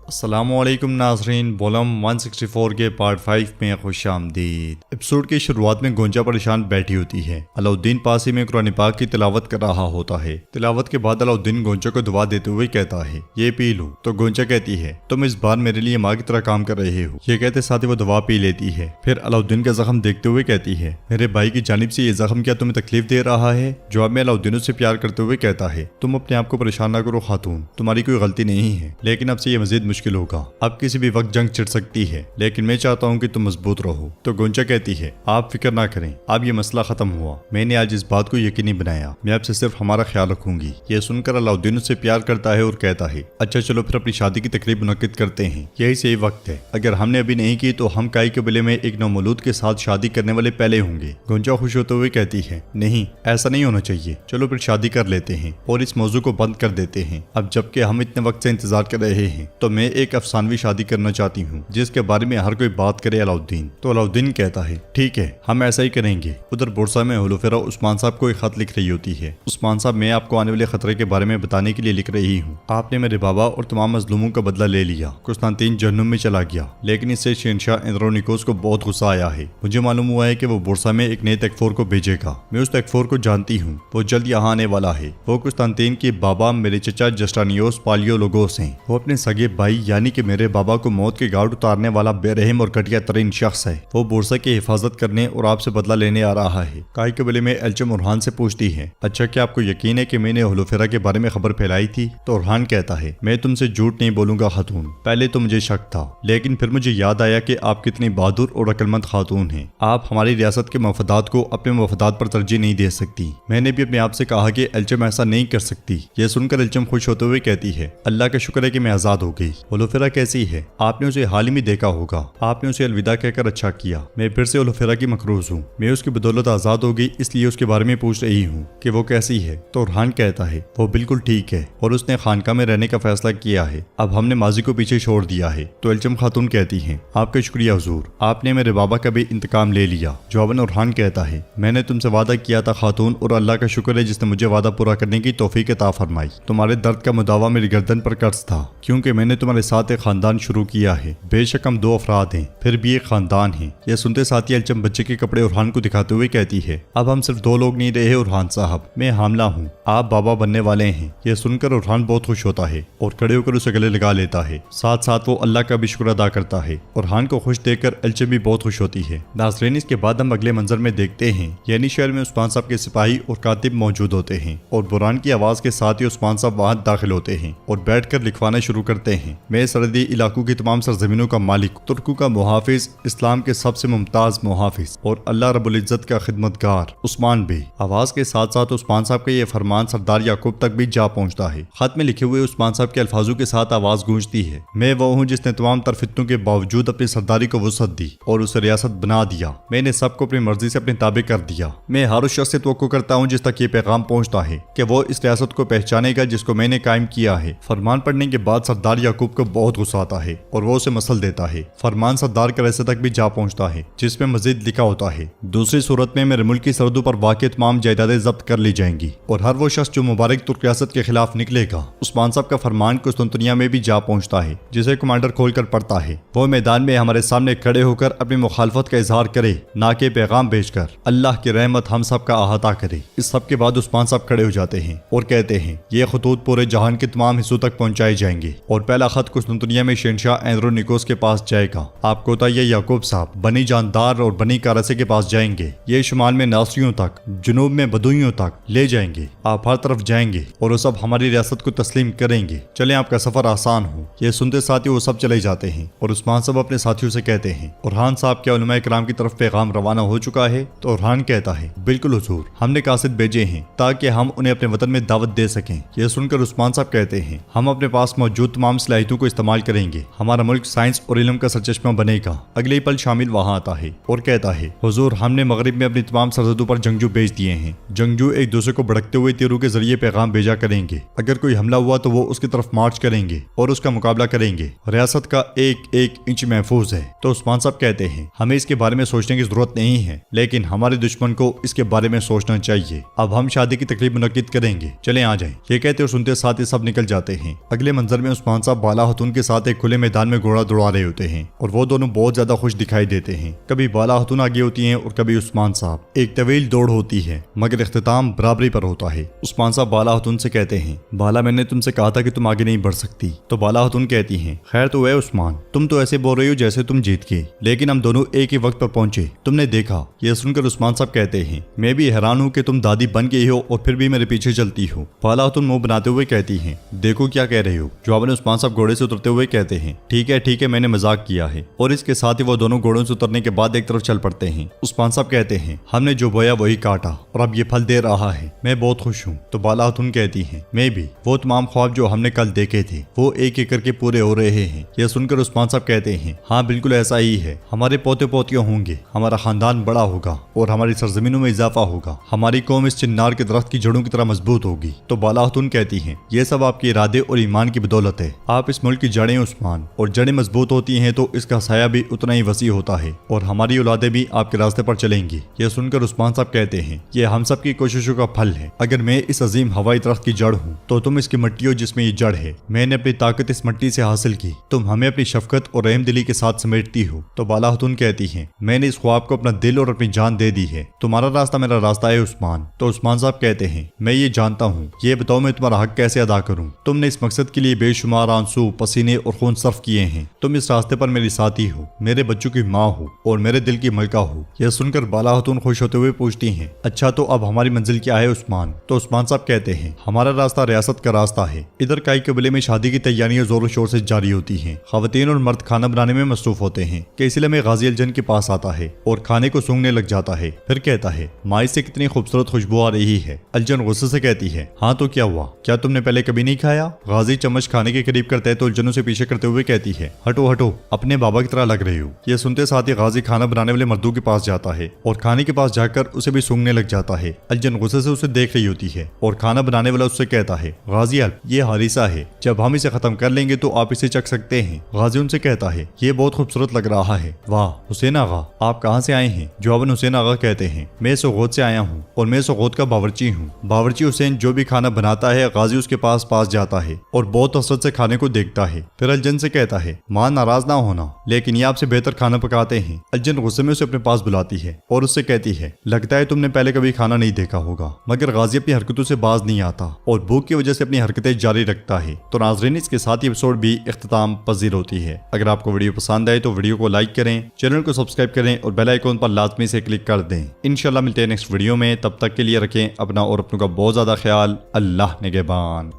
السلام علیکم ناظرین، بولم 164 کے پارٹ 5 میں خوش آمدید۔ ایپیسوڈ کی شروعات میں گونجا پریشان بیٹھی ہوتی ہے۔ علاؤالدین پاس ہی میں قرآن پاک کی تلاوت کر رہا ہوتا ہے۔ تلاوت کے بعد علاؤالدین گونجا کو دعا دیتے ہوئے کہتا ہے یہ پی لو، تو گونجا کہتی ہے تم اس بار میرے لیے ماں کی طرح کام کر رہے ہو۔ یہ کہتے ساتھ ہی وہ دعا پی لیتی ہے۔ پھر علاؤالدین کا زخم دیکھتے ہوئے کہتی ہے میرے بھائی کی جانب سے یہ زخم کیا تمہیں تکلیف دے رہا ہے؟ جواب میں علاؤالدین اس سے پیار کرتے ہوئے کہتا ہے تم اپنے آپ کو پریشان نہ کرو خاتون، تمہاری کوئی غلطی نہیں ہے، لیکن اب سے یہ مزید مشکل ہوگا۔ اب کسی بھی وقت جنگ چھڑ سکتی ہے، لیکن میں چاہتا ہوں کہ تم مضبوط رہو۔ تو گونجا کہتی ہے آپ فکر نہ کریں، اب یہ مسئلہ ختم ہوا۔ میں نے آج اس بات کو یقینی بنایا، میں اب سے صرف ہمارا خیال رکھوں گی۔ یہ سن کر علاؤالدین اس سے پیار کرتا ہے اور کہتا ہے اچھا چلو پھر اپنی شادی کی تقریب منعقد کرتے ہیں، یہی صحیح وقت ہے۔ اگر ہم نے ابھی نہیں کی تو ہم کائی قبیلے میں ایک نومولود کے ساتھ شادی کرنے والے پہلے ہوں گے۔ گونجا خوش ہوتے ہوئے کہتی ہے نہیں، ایسا نہیں ہونا چاہیے، چلو پھر شادی کر لیتے ہیں اور اس موضوع کو بند کر دیتے ہیں۔ اب جبکہ ہم اتنے وقت سے انتظار کر رہے ہیں تو میں ایک افسانوی شادی کرنا چاہتی ہوں جس کے بارے میں ہر کوئی بات کرے علاؤالدین۔ تو علاؤالدین کہتا ہے ٹھیک ہے، ہم ایسا ہی کریں گے۔ ادھر بورسا میں ہولوفیرا عثمان صاحب کو ایک خط لکھ رہی ہوتی ہے۔ عثمان صاحب، میں آپ کو آنے والے خطرے کے بارے میں بتانے کے لیے لکھ رہی ہوں۔ آپ نے میرے بابا اور تمام مظلوموں کا بدلہ لے لیا۔ قسطنطین جہنم میں چلا گیا، لیکن اس سے شہنشاہ اندرونیکوس کو بہت غصہ آیا ہے۔ مجھے معلوم ہوا ہے کہ وہ بورسا میں ایک نئے تکفور کو بھیجے گا۔ میں اس تکفور کو جانتی ہوں، وہ جلد یہاں آنے والا ہے۔ وہ قسطنطین کے بابا میرے چچا جسٹانیوس پالیولوگوس ہیں۔ وہ اپنے سگے بھائی یعنی کہ میرے بابا کو موت کے گھاٹ اتارنے والا بے رحم اور گھٹیا ترین شخص ہے۔ وہ بورسا کی حفاظت کرنے اور آپ سے بدلہ لینے آ رہا ہے۔ کائی قبیلے میں ایلچم اورحان سے پوچھتی ہے اچھا کیا آپ کو یقین ہے کہ میں نے ہولوفیرا کے بارے میں خبر پھیلائی تھی؟ تو اورحان کہتا ہے میں تم سے جھوٹ نہیں بولوں گا خاتون، پہلے تو مجھے شک تھا، لیکن پھر مجھے یاد آیا کہ آپ کتنی بہادر اور عقلمند خاتون ہیں۔ آپ ہماری ریاست کے مفادات کو اپنے مفادات پر ترجیح نہیں دے سکتی۔ میں نے بھی اپنے آپ سے کہا کہ ایلچم ایسا نہیں کر سکتی۔ یہ سن کر ایلچم خوش ہوتے ہوئے کہتی ہے اللہ کا شکر ہے کہ میں آزاد ہو گئی۔ ہولوفیرا کیسی ہے؟ آپ نے اسے حال ہی میں دیکھا ہوگا، آپ نے اسے الوداع کہہ کر اچھا کیا۔ میں پھر سے ہولوفیرا کی مقروض ہوں، میں اس کی بدولت آزاد ہو گئی، اس لیے اس کے بارے میں پوچھ رہی ہوں کہ وہ کیسی ہے۔ تو اورحان کہتا ہے وہ بالکل ٹھیک ہے اور اس نے خانقاہ میں رہنے کا فیصلہ کیا ہے۔ اب ہم نے ماضی کو پیچھے چھوڑ دیا ہے۔ تو ایلچم خاتون کہتی ہیں آپ کا شکریہ حضور، آپ نے میرے بابا کا بھی انتقام لے لیا۔ جواباً اورحان کہتا ہے میں نے تم سے وعدہ کیا تھا خاتون، اور اللہ کا شکر ہے جس نے مجھے وعدہ پورا کرنے کی توفیق عطا فرمائی۔ تمہارے درد کا مداوا میری گردن پر قرض تھا، کیونکہ میں نے تمہارے ساتھ ایک خاندان شروع کیا ہے۔ بے شک ہم 2 افراد ہیں، پھر بھی ایک خاندان ہے۔ یہ سنتے ساتھ ہی ایلچم بچے کے کپڑے اورحان کو دکھاتے ہوئے کہتی ہے اب ہم صرف 2 لوگ نہیں رہے اورحان صاحب، میں حاملہ ہوں، آپ بابا بننے والے ہیں۔ یہ سن کر اورحان بہت خوش ہوتا ہے اور کھڑے ہو کر اسے گلے لگا لیتا ہے، ساتھ ساتھ وہ اللہ کا بھی شکر ادا کرتا ہے۔ اورحان کو خوش دیکھ کر ایلچم بھی بہت خوش ہوتی ہے۔ ناظرین، اس کے بعد ہم اگلے منظر میں دیکھتے ہیں یعنی شہر میں عثمان صاحب کے سپاہی اور کاتب موجود ہوتے ہیں، اور بوران کی آواز کے ساتھ ہی عثمان صاحب وہاں داخل ہوتے ہیں اور بیٹھ کر لکھوانا شروع کرتے ہیں میں سرحدی علاقوں کی تمام سرزمینوں کا مالک، ترکوں کا محافظ، اسلام کے سب سے ممتاز محافظ اور اللہ رب العزت کا خدمتگار عثمان بے۔ آواز کے ساتھ ساتھ عثمان صاحب کا یہ فرمان سردار یعقوب تک بھی جا پہنچتا ہے۔ خط میں لکھے ہوئے عثمان صاحب کے الفاظوں کے ساتھ آواز گونجتی ہے میں وہ ہوں جس نے تمام تر فتنوں کے باوجود اپنی سرداری کو وسعت دی اور اسے ریاست بنا دیا۔ میں نے سب کو اپنی مرضی سے اپنے تابع کر دیا۔ میں ہر اس شخص سے توقع کرتا ہوں جس تک یہ پیغام پہنچتا ہے کہ وہ اس ریاست کو پہچانے گا جس کو میں نے قائم کیا ہے۔ فرمان پڑھنے کے بعد سردار یعقوب کو بہت غصہ آتا ہے اور وہ اسے مسل دیتا ہے۔ فرمان سردار کے رستے تک بھی جا پہنچتا ہے جس میں مزید لکھا ہوتا ہے دوسری صورت میں میرے ملک کی سرحدوں پر واقع تمام جائیدادیں ضبط کر لی جائیں گی اور ہر وہ شخص جو مبارک ترک ریاست کے خلاف نکلے گا۔ عثمان صاحب کا فرمان قسطنطنیہ میں بھی جا پہنچتا ہے جسے کمانڈر کھول کر پڑھتا ہے۔ وہ میدان میں ہمارے سامنے کھڑے ہو کر اپنی مخالفت کا اظہار کرے، نہ کہ پیغام بھیج کر اللہ کی رحمت ہم سب کا احاطہ کرے۔ اس سب کے بعد عثمان صاحب کھڑے ہو جاتے ہیں اور کہتے ہیں یہ خطوط پورے جہان کے تمام حصوں تک پہنچائے جائیں گے اور پہلا خط قسطنطنیہ میں شہنشاہ اندرونیکوس کے پاس جائے گا۔ آپ کوتاہیہ یعقوب صاحب بنی جاندار اور بنی کارسے کے پاس جائیں گے۔ یہ شمال میں ناصریوں تک، جنوب میں بدوئیوں تک لے جائیں گے۔ آپ ہر طرف جائیں گے اور وہ سب ہماری ریاست کو تسلیم کریں گے۔ چلیں آپ کا سفر آسان ہو۔ یہ سنتے ساتھ ہی وہ سب چلے جاتے ہیں اور عثمان صاحب اپنے ساتھیوں سے کہتے ہیں اورحان صاحب کے علماء کرام کی طرف پیغام روانہ ہو چکا ہے؟ تو اورحان کہتا ہے بالکل حضور، ہم نے قاصد بھیجے ہیں تاکہ ہم انہیں اپنے وطن میں دعوت دے سکیں۔ یہ سن کر عثمان صاحب کہتے ہیں ہم اپنے پاس موجود تمام صلاحیتوں کو استعمال کریں گے، ہمارا ملک سائنس اور علم کا سرچشمہ بنے گا۔ اگلے ہی پل شامل وہاں آتا ہے اور کہتا ہے حضور، ہم نے مغرب میں اپنی تمام سرحدوں پر جنگجو بھیج دیے ہیں۔ جنگجو ایک دوسرے کو بھڑکتے ہوئے تیروں کے ذریعے پیغام بھیجا کریں گے۔ اگر کوئی حملہ ہوا تو وہ اس کی طرف مارچ کریں گے اور اس کا مقابلہ کریں گے۔ ریاست کا ایک ایک انچ محفوظ ہے۔ تو عثمان صاحب کہتے ہیں ہمیں اس کے بارے میں سوچنے کی ضرورت نہیں ہے، لیکن ہمارے دشمن کو اس کے بارے میں سوچنا چاہیے۔ اب ہم شادی کی تقریب منعقد کریں گے، چلیں آ جائیں۔ یہ کہتے اور سنتے ساتھ ہی سب نکل جاتے ہیں۔ اگلے منظر میں عثمان صاحب بالا بالا خاتون کے ساتھ ایک کھلے میدان میں گھوڑا دوڑا رہے ہوتے ہیں اور وہ دونوں بہت زیادہ خوش دکھائی دیتے ہیں۔ کبھی بالا خاتون آگے ہوتی ہیں اور کبھی عثمان صاحب۔ ایک طویل دوڑ ہوتی ہے مگر اختتام برابری پر ہوتا ہے۔ عثمان صاحب بالا خاتون سے کہتے ہیں، بالا میں نے تم سے کہا تھا کہ تم آگے نہیں بڑھ سکتی۔ تو بالا خاتون کہتی ہیں، خیر تو ہے عثمان، تم تو ایسے بول رہی ہو جیسے تم جیت گئے، لیکن ہم دونوں ایک ہی وقت پر پہنچے، تم نے دیکھا۔ یہ سن کر عثمان صاحب کہتے ہیں، میں بھی حیران ہوں کہ تم دادی بن گئی ہو اور پھر بھی میرے پیچھے چلتی ہو۔ بالا خاتون منہ بناتے ہوئے کہتی ہیں، دیکھو کیا کہہ رہے ہو۔ جواب میں عثمان صاحب گھوڑے سے اترتے ہوئے کہتے ہیں، ٹھیک ہے میں نے مذاق کیا ہے، اور اس کے ساتھ ہی وہ دونوں گھوڑوں سے اترنے کے بعد ایک طرف چل پڑتے ہیں۔ عثمان صاحب کہتے ہیں، ہم نے جو بویا وہی کاٹا اور اب یہ پھل دے رہا ہے، میں بہت خوش ہوں۔ تو بالا خاتون کہتی ہیں، میں بھی، وہ تمام خواب جو ہم نے کل دیکھے تھے وہ ایک ایک کر کے پورے ہو رہے ہیں۔ یہ سن کر عثمان صاحب کہتے ہیں، ہاں بالکل ایسا ہی ہے، ہمارے پوتے پوتیاں ہوں گے، ہمارا خاندان بڑا ہوگا اور ہماری سرزمینوں میں اضافہ ہوگا، ہماری قوم اس چنار کے درخت کی جڑوں کی طرح مضبوط ہوگی۔ تو بالا خاتون کہتی ہیں، یہ سب آپ کے ارادے اور ایمان کی بدولت ہے، آپ اس ملک کی جڑیں عثمان، اور جڑیں مضبوط ہوتی ہیں تو اس کا سایہ بھی اتنا ہی وسیع ہوتا ہے اور ہماری اولادیں بھی آپ کے راستے پر چلیں گی۔ یہ سن کر عثمان صاحب کہتے ہیں، یہ ہم سب کی کوششوں کا پھل ہے، اگر میں اس عظیم ہوائی درخت کی جڑ ہوں تو تم اس کی مٹی ہو جس میں یہ جڑ ہے، میں نے اپنی طاقت اس مٹی سے حاصل کی، تم ہمیں اپنی شفقت اور رحم دلی کے ساتھ سمیٹتی ہو۔ تو بالا خاتون کہتی ہیں، میں نے اس خواب کو اپنا دل اور اپنی جان دے دی ہے، تمہارا راستہ میرا راستہ ہے عثمان۔ تو عثمان صاحب کہتے ہیں، میں یہ جانتا ہوں، یہ بتاؤ میں تمہارا حق کیسے ادا کروں؟ تم نے اس مقصد کے لیے بے شمار آنسو، پسینے اور خون صرف کیے ہیں، تم اس راستے پر میری ساتھی ہو، میرے بچوں کی ماں ہو اور میرے دل کی ملکہ ہو۔ یہ سن کر بالا خاتون خوش ہوتے ہوئے پوچھتی ہیں، اچھا تو اب ہماری منزل کیا ہے عثمان؟ تو عثمان صاحب کہتے ہیں، ہمارا راستہ ریاست کا راستہ ہے، ادھر کائی قبیلے میں شادی کی تیاریاں زور و شور سے جاری ہوتی ہیں، خواتین اور مرد کھانا بنانے میں مصروف ہوتے ہیں کہ اس لیے میں غازی الجن کے پاس آتا ہے اور کھانے کو سونگنے لگ جاتا ہے، پھر کہتا ہے، مائی سے کتنی خوبصورت خوشبو آ رہی ہے۔ الجن غصے سے کہتی ہے، ہاں تو کیا ہوا، کیا تم نے پہلے کبھی نہیں کھایا؟ غازی چمچ کھانے کے قریب کرتا ہے تو الجنوں سے پیچھے کرتے ہوئے کہتی ہے، ہٹو ہٹو، اپنے بابا کی طرح لگ رہی ہو۔ یہ سنتے ساتھ ہی غازی کھانا بنانے والے مردوں کے پاس جاتا ہے اور کھانے کے پاس جا کر اسے بھی سونگنے لگ جاتا ہے۔ الجن غصے سے اسے دیکھ رہی ہوتی ہے اور کھانا بنانے والا اس سے کہتا ہے، غازی یہ حارثہ ہے، جب ہم اسے ختم کر لیں گے تو آپ اسے چکھ سکتے ہیں۔ غازی ان سے کہتا ہے، یہ بہت خوبصورت لگ رہا ہے، واہ حسین آغا، آپ کہاں سے آئے ہیں؟ جواباً حسین آغا کہتے ہیں، میں سوغوت سے آیا ہوں اور میں سوغوت کا باورچی ہوں۔ باورچی حسین جو بھی کھانا بناتا ہے غازی اس کے پاس جاتا ہے اور بہت حسرت سے کھانے کو دیکھتا ہے، پھر الجن سے کہتا ہے، ماں ناراض نہ ہونا، لیکن یہ آپ سے بہتر کھانا پکاتے ہیں۔ الجن غصے میں اسے اپنے پاس بلاتی ہے اور اس سے کہتی ہے، لگتا ہے تم نے پہلے کبھی کھانا نہیں دیکھا ہوگا، مگر غازی اپنی حرکتوں سے باز نہیں آتا اور بھوک کی وجہ سے اپنی حرکتیں جاری رکھتا ہے۔ تو ناظرین، اس کے ساتھ یہ ایپیسوڈ بھی اختتام پذیر ہوتی ہے۔ اگر آپ کو ویڈیو پسند آئے تو ویڈیو کو لائک کریں، چینل کو سبسکرائب کریں اور بیل آئیکن پر لازمی سے کلک کر دیں۔ انشاءاللہ ملتے ہیں نیکسٹ ویڈیو میں، تب تک کے لیے رکھیں اپنا اور اپنوں کا بہت زیادہ خیال۔ اللہ نگہبان۔